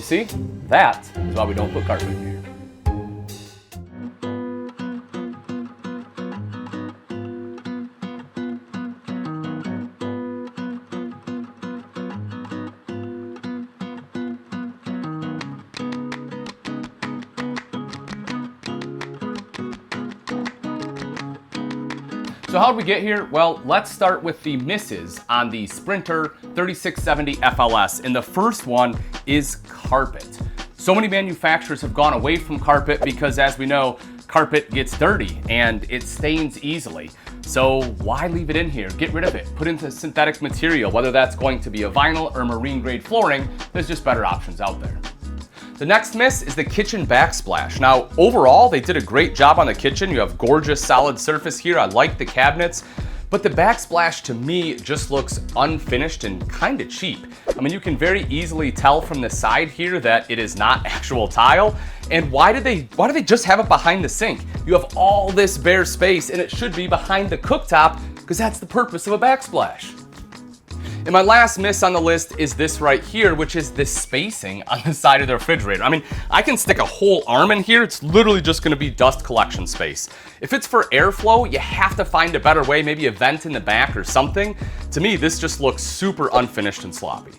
You see, that is why we don't put carpet in here. So how did we get here? Well, let's start with the misses on the Sprinter 3670 FLS. And the first one is carpet. So many manufacturers have gone away from carpet because, as we know, carpet gets dirty and it stains easily. So why leave it in here? Get rid of it. Put into synthetic material, whether that's going to be a vinyl or marine grade flooring. There's just better options out there. The next miss is the kitchen backsplash. Now, overall, they did a great job on the kitchen. You have gorgeous solid surface here. I like the cabinets, but the backsplash to me just looks unfinished and kind of cheap. I mean, you can very easily tell from the side here that it is not actual tile. And why did they just have it behind the sink? You have all this bare space and it should be behind the cooktop because that's the purpose of a backsplash. And my last miss on the list is this right here, which is the spacing on the side of the refrigerator. I mean, I can stick a whole arm in here. It's literally just gonna be dust collection space. If it's for airflow, you have to find a better way, maybe a vent in the back or something. To me, this just looks super unfinished and sloppy.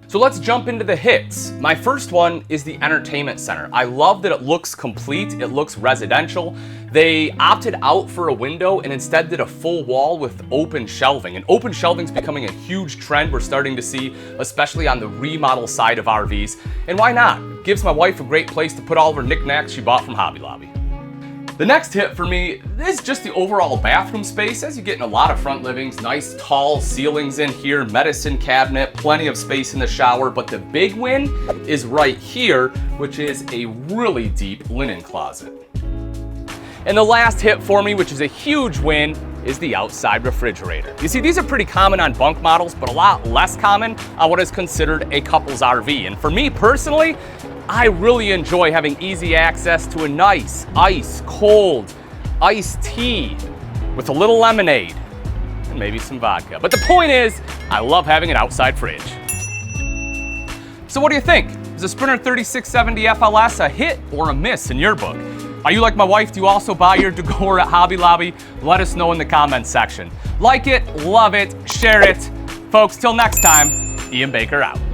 So let's jump into the hits. My first one is the entertainment center. I love that it looks complete, it looks residential. They opted out for a window and instead did a full wall with open shelving. And open shelving is becoming a huge trend we're starting to see, especially on the remodel side of RVs. And why not? It gives my wife a great place to put all of her knickknacks she bought from Hobby Lobby. The next hit for me is just the overall bathroom space. As you get in a lot of front livings, nice tall ceilings in here, medicine cabinet, plenty of space in the shower, but the big win is right here, which is a really deep linen closet. And the last hit for me, which is a huge win, is the outside refrigerator. You see, these are pretty common on bunk models, but a lot less common on what is considered a couple's RV. And for me personally, I really enjoy having easy access to a nice, ice cold iced tea with a little lemonade and maybe some vodka. But the point is, I love having an outside fridge. So what do you think? Is the Sprinter 3670 FLS a hit or a miss in your book? Are you like my wife? Do you also buy your decor at Hobby Lobby? Let us know in the comments section. Like it, love it, share it. Folks, till next time, Ian Baker out.